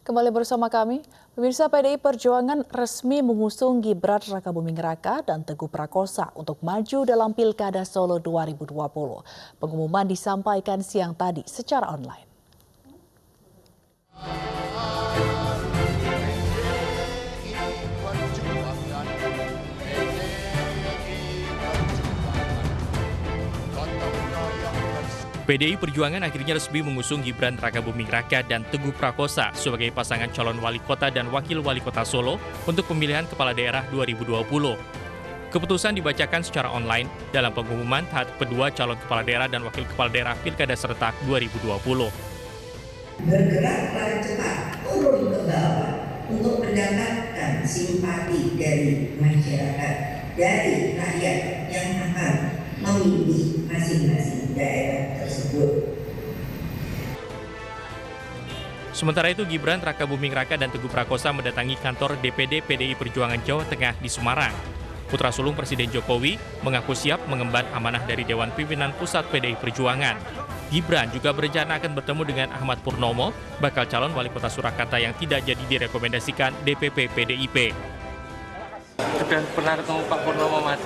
Kembali bersama kami, pemirsa PDI Perjuangan resmi mengusung Gibran Rakabuming Raka dan Teguh Prakosa untuk maju dalam Pilkada Solo 2020. Pengumuman disampaikan siang tadi secara online. PDI Perjuangan akhirnya resmi mengusung Gibran Rakabuming Raka dan Teguh Prakosa sebagai pasangan calon wali kota dan wakil wali kota Solo untuk pemilihan kepala daerah 2020. Keputusan dibacakan secara online dalam pengumuman tahap kedua calon kepala daerah dan wakil kepala daerah Pilkada serentak 2020. Bergeraklah cepat turun ke bawah untuk mendapatkan simpati dari masyarakat, dari rakyat yang akan memilih masing-masing daerah tersebut. Sementara itu, Gibran Rakabuming Raka dan Teguh Prakosa mendatangi kantor DPD PDI Perjuangan Jawa Tengah di Semarang. Putra sulung Presiden Jokowi mengaku siap mengemban amanah dari Dewan Pimpinan Pusat PDI Perjuangan. Gibran juga berencana akan bertemu dengan Ahmad Purnomo, bakal calon wali kota Surakarta yang tidak jadi direkomendasikan DPP PDIP. Sudah pernah ketemu Pak Purnomo, Mas?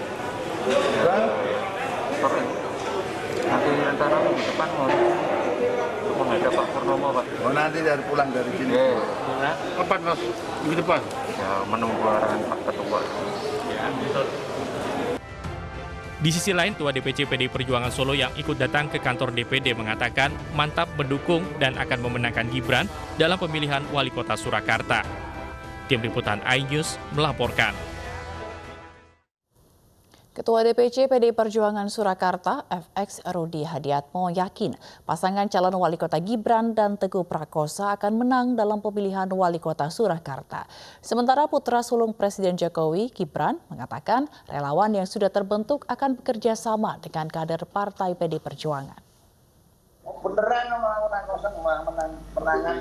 Nanti rencana minggu depan mau menghadap Pak Purnomo, Pak. Oh, nanti dari pulang dari sini. Kapan, Mas? Minggu depan? Ya, menunggu arahan Pak Ketua. Ya, betul. Di sisi lain, Ketua DPC PDI Perjuangan Solo yang ikut datang ke kantor DPD mengatakan mantap mendukung dan akan memenangkan Gibran dalam pemilihan wali kota Surakarta. Tim Liputan iNews melaporkan. Ketua DPC PDI Perjuangan Surakarta, FX Rudi Hadiatmo yakin pasangan calon wali kota Gibran dan Teguh Prakosa akan menang dalam pemilihan wali kota Surakarta. Sementara putra sulung Presiden Jokowi, Gibran, mengatakan relawan yang sudah terbentuk akan bekerja sama dengan kader Partai PDI Perjuangan. Beneran menang kosong, menangan.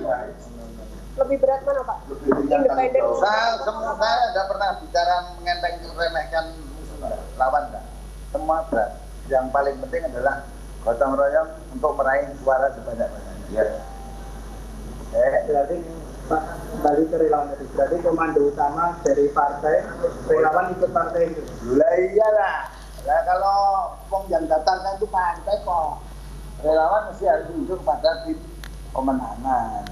Lebih berat mana, Pak? Independen. Saya tidak pernah bicara mengenteng remehkan lawan, enggak. Semua berat. Yang paling penting adalah gotong royong untuk meraih suara sebanyak-banyaknya. Ya. Berarti Pak, kembali ke relawan itu. Berarti komando utama dari partai, relawan ikut partai itu. Lah iyalah. Lah kalau yang datang itu partai kok. Relawan mesti harus tunduk pada tim pemenangan.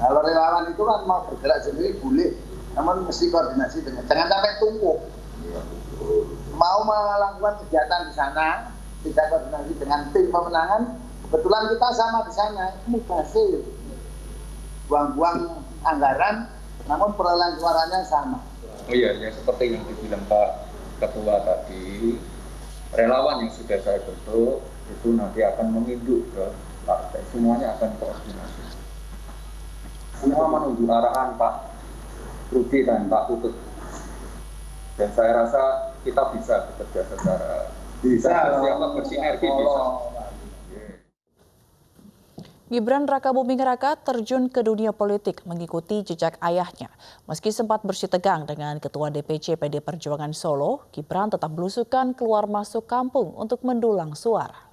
Kalau relawan itu kan mau bergerak sendiri boleh, namun mesti koordinasi dengan, jangan sampai tumpuk. Mau melakukan kegiatan di sana, tidak koordinasi dengan tim pemenangan, kebetulan kita sama di sana, ini hasil buang-buang anggaran, namun perolehan suaranya sama. Oh iya, ya seperti yang dibilang Pak Ketua tadi, relawan yang sudah saya bentuk itu nanti akan menginduk ke partai, semuanya akan koordinasi. Semua menuju arahan Pak Rudi dan Pak Putut. Dan saya rasa kita bisa bekerja secara bersinergi bisa. Gibran Rakabuming Raka terjun ke dunia politik mengikuti jejak ayahnya. Meski sempat bersitegang dengan Ketua DPC PDI Perjuangan Solo, Gibran tetap belusukan keluar masuk kampung untuk mendulang suara.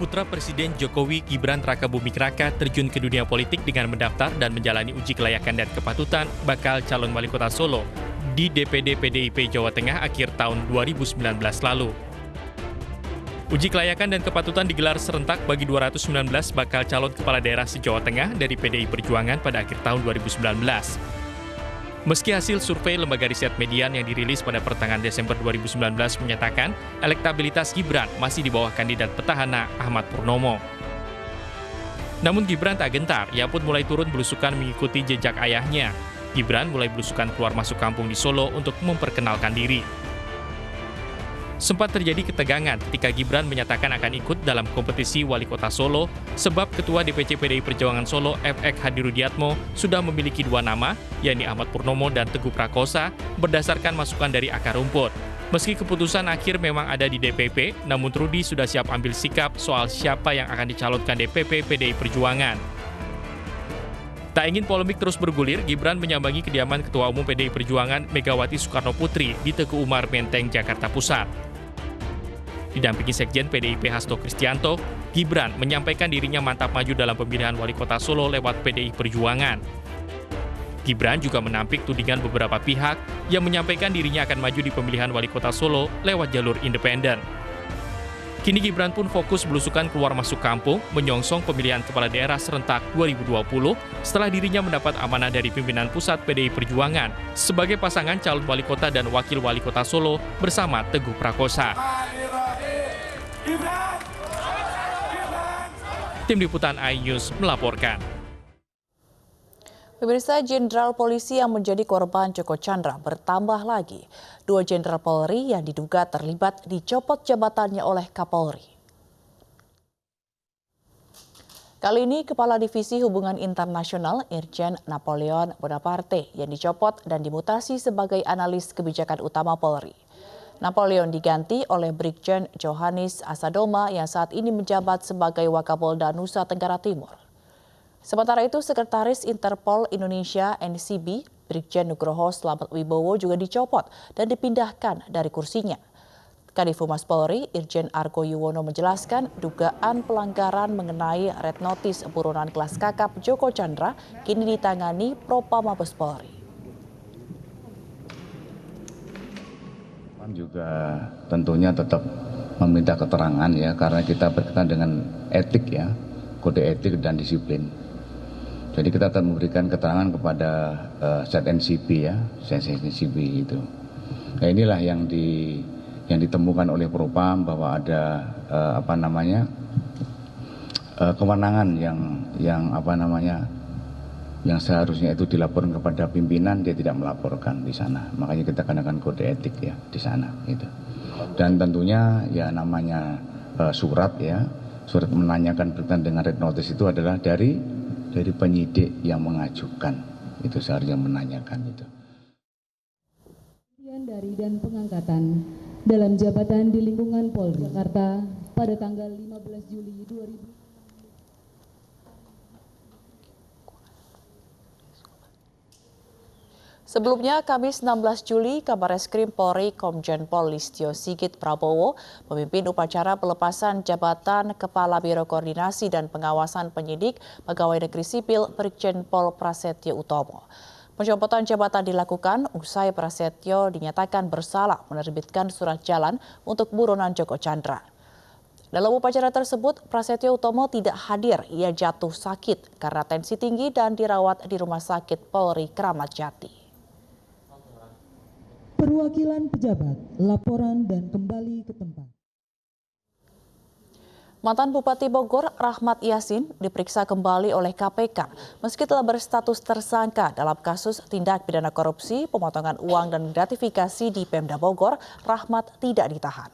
Putra Presiden Jokowi, Gibran Rakabuming Raka terjun ke dunia politik dengan mendaftar dan menjalani uji kelayakan dan kepatutan bakal calon wali kota Solo di DPD PDIP Jawa Tengah akhir tahun 2019 lalu. Uji kelayakan dan kepatutan digelar serentak bagi 219 bakal calon kepala daerah se-Jawa Tengah dari PDI Perjuangan pada akhir tahun 2019. Meski hasil survei lembaga riset Median yang dirilis pada pertengahan Desember 2019 menyatakan elektabilitas Gibran masih di bawah kandidat petahana Ahmad Purnomo. Namun Gibran tak gentar, ia pun mulai turun belusukan mengikuti jejak ayahnya. Gibran mulai belusukan keluar masuk kampung di Solo untuk memperkenalkan diri. Sempat terjadi ketegangan ketika Gibran menyatakan akan ikut dalam kompetisi wali kota Solo sebab Ketua DPC PDI Perjuangan Solo FX Hadirudiatmo sudah memiliki dua nama, yakni Ahmad Purnomo dan Teguh Prakosa, berdasarkan masukan dari akar rumput. Meski keputusan akhir memang ada di DPP, namun Rudi sudah siap ambil sikap soal siapa yang akan dicalonkan DPP PDI Perjuangan. Tak ingin polemik terus bergulir, Gibran menyambangi kediaman Ketua Umum PDI Perjuangan Megawati Soekarno Putri di Teguh Umar Menteng, Jakarta Pusat. Didampingi Sekjen PDIP Hasto Kristianto, Gibran menyampaikan dirinya mantap maju dalam pemilihan wali kota Solo lewat PDI Perjuangan. Gibran juga menampik tudingan beberapa pihak yang menyampaikan dirinya akan maju di pemilihan wali kota Solo lewat jalur independen. Kini Gibran pun fokus belusukan keluar masuk kampung, menyongsong pemilihan kepala daerah serentak 2020 setelah dirinya mendapat amanah dari pimpinan pusat PDI Perjuangan sebagai pasangan calon wali kota dan wakil wali kota Solo bersama Teguh Prakosa. Tim Liputan iNews melaporkan. Pemirsa, Jenderal Polisi yang menjadi korban Joko Chandra bertambah lagi. 2 Jenderal Polri yang diduga terlibat dicopot jabatannya oleh Kapolri. Kali ini Kepala Divisi Hubungan Internasional Irjen Napoleon Bonaparte yang dicopot dan dimutasi sebagai analis kebijakan utama Polri. Napoleon diganti oleh Brigjen Johannes Asadoma yang saat ini menjabat sebagai Wakapolda Nusa Tenggara Timur. Sementara itu, Sekretaris Interpol Indonesia NCB, Brigjen Nugroho Slamet Wibowo juga dicopot dan dipindahkan dari kursinya. Kadif Humas Polri, Irjen Argo Yuwono menjelaskan dugaan pelanggaran mengenai red notice buronan kelas kakap Joko Chandra kini ditangani Propam Mabes Polri. Juga tentunya tetap meminta keterangan ya, karena kita berkaitan dengan etik ya, kode etik dan disiplin. Jadi kita tetap memberikan keterangan kepada ZNCB ya, ZNCB itu. Nah, inilah yang ditemukan oleh Propam bahwa ada kewenangan yang seharusnya itu dilaporkan kepada pimpinan, dia tidak melaporkan di sana. Makanya kita kenakan kode etik ya di sana gitu. Dan tentunya ya namanya surat menanyakan berkaitan dengan red notice itu adalah dari penyidik yang mengajukan, itu seharusnya menanyakan itu. Dari dan pengangkatan dalam jabatan di lingkungan Polri Jakarta pada tanggal 15 Juli 2000. Sebelumnya, Kamis 16 Juli, Kabarreskrim Polri Komjen Pol Listio Sigit Prabowo memimpin upacara pelepasan jabatan Kepala Biro Koordinasi dan Pengawasan Penyidik Pegawai Negeri Sipil Brigjen Pol Prasetyo Utomo. Pencopotan jabatan dilakukan usai Prasetyo dinyatakan bersalah menerbitkan surat jalan untuk buronan Joko Chandra. Dalam upacara tersebut, Prasetyo Utomo tidak hadir, ia jatuh sakit karena tensi tinggi dan dirawat di Rumah Sakit Polri Kramat Jati. Perwakilan pejabat, laporan dan kembali ke tempat. Mantan Bupati Bogor, Rahmat Yassin, diperiksa kembali oleh KPK meski telah berstatus tersangka dalam kasus tindak pidana korupsi, pemotongan uang dan gratifikasi di Pemda Bogor. Rahmat tidak ditahan.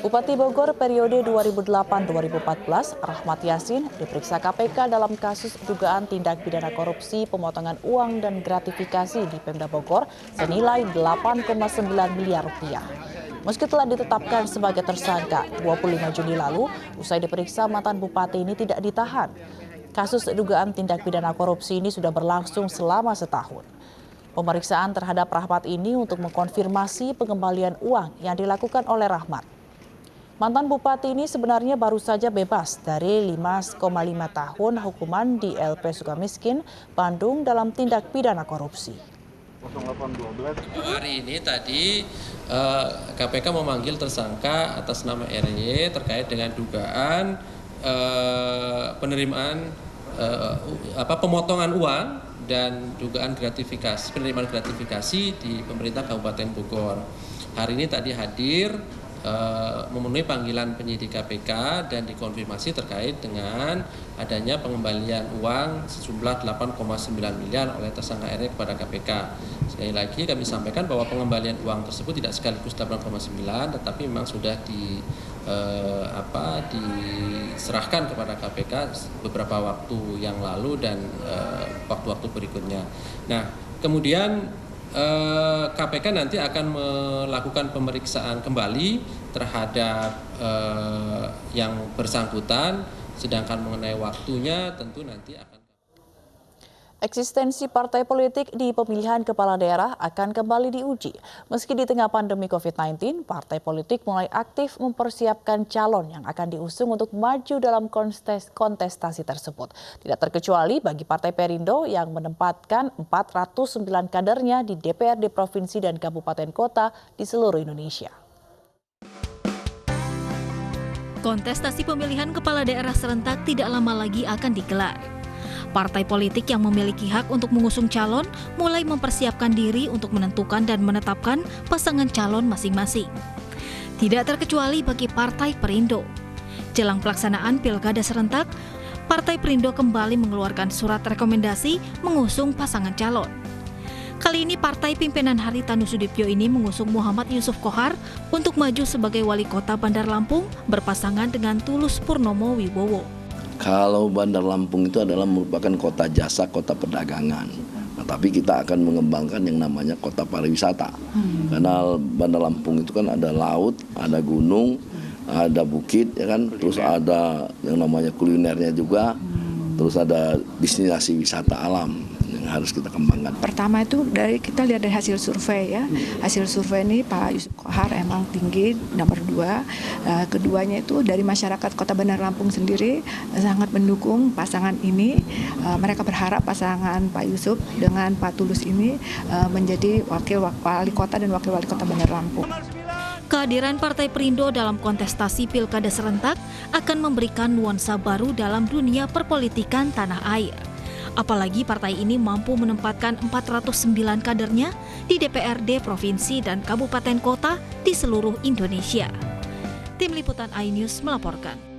Bupati Bogor periode 2008-2014, Rahmat Yassin diperiksa KPK dalam kasus dugaan tindak pidana korupsi, pemotongan uang dan gratifikasi di Pemda Bogor senilai 8,9 miliar rupiah. Meski telah ditetapkan sebagai tersangka 25 Juni lalu, usai diperiksa mantan bupati ini tidak ditahan. Kasus dugaan tindak pidana korupsi ini sudah berlangsung selama setahun. Pemeriksaan terhadap Rahmat ini untuk mengkonfirmasi pengembalian uang yang dilakukan oleh Rahmat. Mantan bupati ini sebenarnya baru saja bebas dari 5,5 tahun hukuman di LP Sukamiskin, Bandung dalam tindak pidana korupsi. Hari ini tadi KPK memanggil tersangka atas nama RY terkait dengan dugaan penerimaan pemotongan uang dan dugaan penerimaan gratifikasi di pemerintah Kabupaten Bogor. Hari ini tadi hadir memenuhi panggilan penyidik KPK dan dikonfirmasi terkait dengan adanya pengembalian uang sejumlah 8,9 miliar oleh tersangka RY kepada KPK. Sekali lagi kami sampaikan bahwa pengembalian uang tersebut tidak sekaligus 8,9 tetapi memang sudah diserahkan kepada KPK beberapa waktu yang lalu dan waktu-waktu berikutnya. Nah, kemudian KPK nanti akan melakukan pemeriksaan kembali terhadap yang bersangkutan, sedangkan mengenai waktunya tentu nanti akan. Eksistensi partai politik di pemilihan kepala daerah akan kembali diuji. Meski di tengah pandemi COVID-19, partai politik mulai aktif mempersiapkan calon yang akan diusung untuk maju dalam kontestasi tersebut. Tidak terkecuali bagi Partai Perindo yang menempatkan 409 kadernya di DPRD provinsi dan kabupaten kota di seluruh Indonesia. Kontestasi pemilihan kepala daerah serentak tidak lama lagi akan digelar. Partai politik yang memiliki hak untuk mengusung calon mulai mempersiapkan diri untuk menentukan dan menetapkan pasangan calon masing-masing. Tidak terkecuali bagi Partai Perindo. Jelang pelaksanaan Pilkada serentak, Partai Perindo kembali mengeluarkan surat rekomendasi mengusung pasangan calon. Kali ini Partai pimpinan Haritanu Sudibyo ini mengusung Muhammad Yusuf Kohar untuk maju sebagai Wali Kota Bandar Lampung berpasangan dengan Tulus Purnomo Wibowo. Kalau Bandar Lampung itu adalah merupakan kota jasa, kota perdagangan. Nah, tapi kita akan mengembangkan yang namanya kota pariwisata. Karena Bandar Lampung itu kan ada laut, ada gunung, ada bukit, ya kan. Terus ada yang namanya kulinernya juga. Terus ada destinasi wisata alam yang harus kita kembangkan. Pertama itu kita lihat dari hasil survei ya. Hasil survei ini Pak Yusuf Kohar emang tinggi, nomor 2. Keduanya itu dari masyarakat Kota Bandar Lampung sendiri sangat mendukung pasangan ini. Mereka berharap pasangan Pak Yusuf dengan Pak Tulus ini menjadi wakil wali kota dan wakil wali kota Bandar Lampung. Kehadiran Partai Perindo dalam kontestasi Pilkada serentak akan memberikan nuansa baru dalam dunia perpolitikan tanah air. Apalagi partai ini mampu menempatkan 409 kadernya di DPRD provinsi dan kabupaten kota di seluruh Indonesia. Tim Liputan iNews melaporkan.